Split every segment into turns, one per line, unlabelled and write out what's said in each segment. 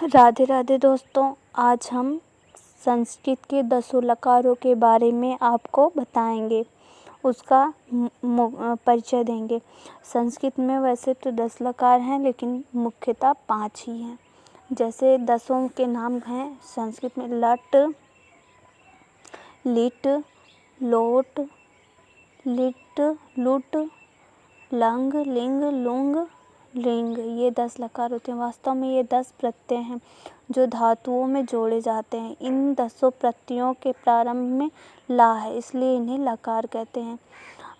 राधे राधे दोस्तों, आज हम संस्कृत के 10 लकारों के बारे में आपको बताएंगे, उसका परिचय देंगे। संस्कृत में वैसे तो 10 लकार हैं, लेकिन मुख्यतः 5 ही हैं। जैसे 10 के नाम हैं संस्कृत में लट, लिट, लोट, लिट, लुट, लंग, लिंग, लुंग, लिंग। ये 10 लकार होते हैं। वास्तव में ये 10 प्रत्यय हैं जो धातुओं में जोड़े जाते हैं। इन 10 प्रत्ययों के प्रारंभ में ला है, इसलिए इन्हें लकार कहते हैं।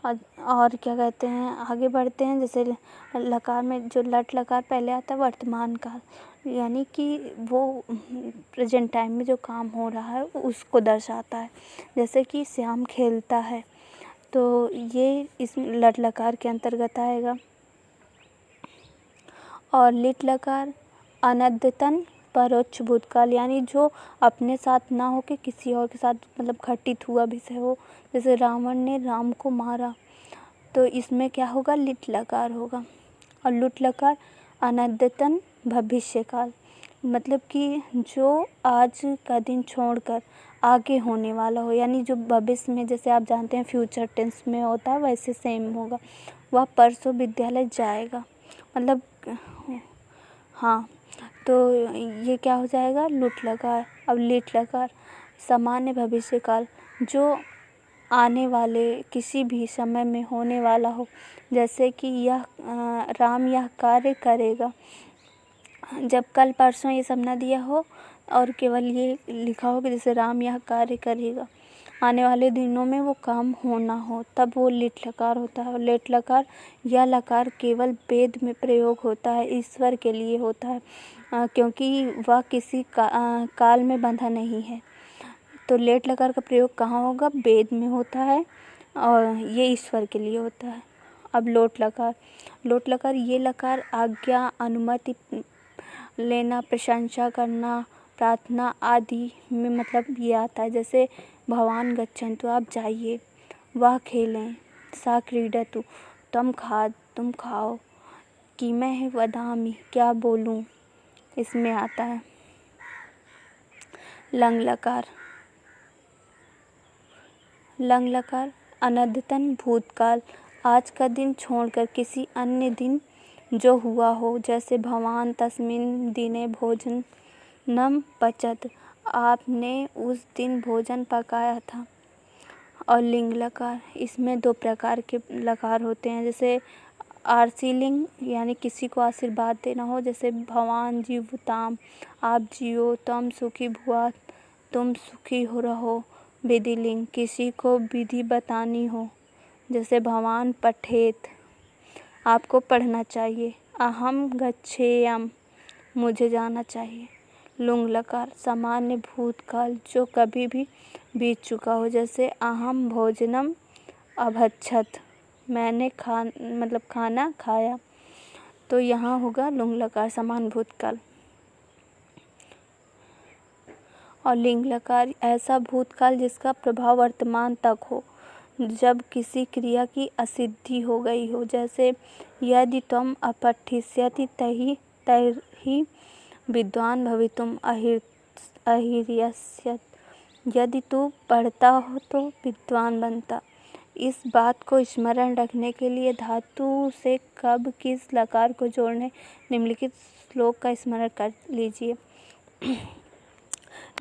और क्या कहते हैं, आगे बढ़ते हैं। जैसे लकार में जो लट लकार पहले आता है वर्तमान काल, यानी कि वो प्रेजेंट टाइम में जो काम हो रहा है उसको दर्शाता है। जैसे कि श्याम खेलता है, तो ये इस लट लकार के अंतर्गत आएगा। और लिट लकार अनद्यतन परोक्ष भूतकाल, यानी जो अपने साथ ना हो के किसी और के साथ मतलब घटित हुआ विषय हो। जैसे रावण ने राम को मारा, तो इसमें क्या होगा, लिट लकार होगा। और लुट लकार अनद्यतन भविष्य काल, मतलब कि जो आज का दिन छोड़कर आगे होने वाला हो, यानी जो भविष्य में, जैसे आप जानते हैं फ्यूचर टेंस में होता है, वैसे सेम होगा। वह परसों विद्यालय जाएगा, मतलब हाँ, तो ये क्या हो जाएगा, लुट लकार। अब लिट लकार सामान्य भविष्य काल, जो आने वाले किसी भी समय में होने वाला हो। जैसे कि यह राम यह कार्य करेगा, जब कल परसों ये सब न दिया हो और केवल ये लिखा हो कि जैसे राम यह कार्य करेगा, आने वाले दिनों में वो काम होना हो, तब वो लिट लकार होता है। और लेट लकार, यह लकार केवल वेद में प्रयोग होता है, ईश्वर के लिए होता है, क्योंकि वह किसी काल में बंधा नहीं है। तो लेट लकार का प्रयोग कहाँ होगा, वेद में होता है, और ये ईश्वर के लिए होता है। अब लोट लकार, लोट लकार ये लकार आज्ञा, अनुमति लेना, प्रशंसा करना, प्रार्थना आदि में मतलब ये आता है। जैसे भवान गच्छन्तु, आप जाइए। वह खेलें, सा क्रीडतु, तुम खाओ। किमः वदामि, क्या बोलूं, इसमें आता है। लंग लकार, लंग लकार अनद्यतन भूतकाल, आज का दिन छोड़कर किसी अन्य दिन जो हुआ हो। जैसे भवान तस्मिन् दिने भोजनम पचत, आपने उस दिन भोजन पकाया था। और लिंग लकार, इसमें 2 प्रकार के लकार होते हैं। जैसे आरसी लिंग, यानी किसी को आशीर्वाद देना हो, जैसे भवान जीवताम, आप जियो। तम सुखी भुआ, तुम सुखी हो रहो। विधि लिंग, किसी को विधि बतानी हो, जैसे भवान पठेत, आपको पढ़ना चाहिए। अहम गच्छेयम, मुझे जाना चाहिए। लुंग लकार सामान्य भूतकाल, जो कभी भी बीत चुका हो। जैसे अहम भोजनम अभच्छत, मैंने खाना खाया। तो यहाँ होगा लुंग लकार समान भूतकाल। और लिंग लकार ऐसा भूतकाल जिसका प्रभाव वर्तमान तक हो, जब किसी क्रिया की असिद्धि हो गई हो। जैसे यदि तुम अपठिष्यति तर्हि विद्वान भवितुम अर्हिष्यति, यदि तू पढ़ता हो तो विद्वान बनता। इस बात को स्मरण रखने के लिए धातु से कब किस लकार को जोड़ने, निम्नलिखित श्लोक का स्मरण कर लीजिए।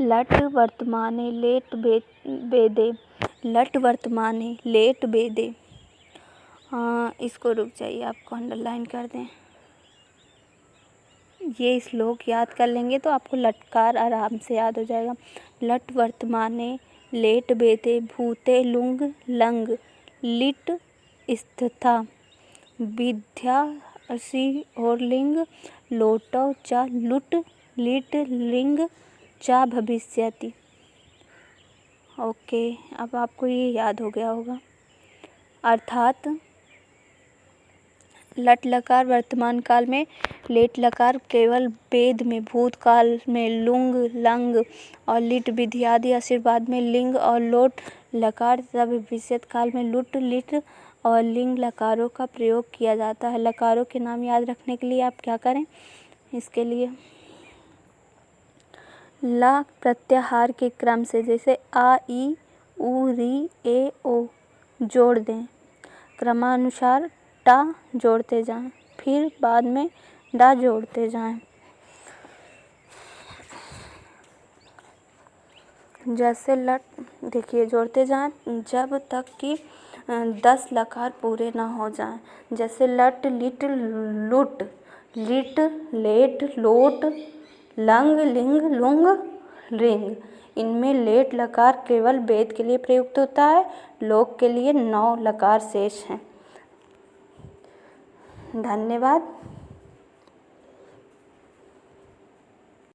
लट वर्तमाने लेट बेदे, लट वर्तमाने लेट बेदे। इसको रुक जाइए, आपको अंडरलाइन कर दें। ये श्लोक याद कर लेंगे तो आपको लटकार आराम से याद हो जाएगा। लट वर्तमाने लेट बेदे, भूते लुंग लंग, लिट स्थिता, विद्या असी और लिंग, लोटौ च लुट, लिट लिंग च भविष्यति। ओके, अब आपको ये याद हो गया होगा। अर्थात लट लकार वर्तमान काल में, लेट लकार केवल वेद में, भूतकाल में लुंग लंग और लिट विधि आदि आशीर्वाद में, लिंग और लोट लकार तथा भविष्यत काल में लुट लिट और लिंग लकारों का प्रयोग किया जाता है। लकारों के नाम याद रखने के लिए आप क्या करें, इसके लिए ला प्रत्याहार के क्रम से, जैसे आ, ई, उ, री, ए, ओ जोड़ दें। क्रमानुसार टा जोड़ते जाएं, फिर बाद में डा जोड़ते जाएं। जैसे लट, देखिए जोड़ते जाएं जब तक कि 10 लकार पूरे ना हो जाएं। जैसे लट, लिट, लुट, लिट, लेट, लोट, लंग, लिंग, लुंग, रिंग। इनमें लेट लकार केवल वेद के लिए प्रयुक्त होता है, लोक के लिए 9 लकार शेष हैं। धन्यवाद।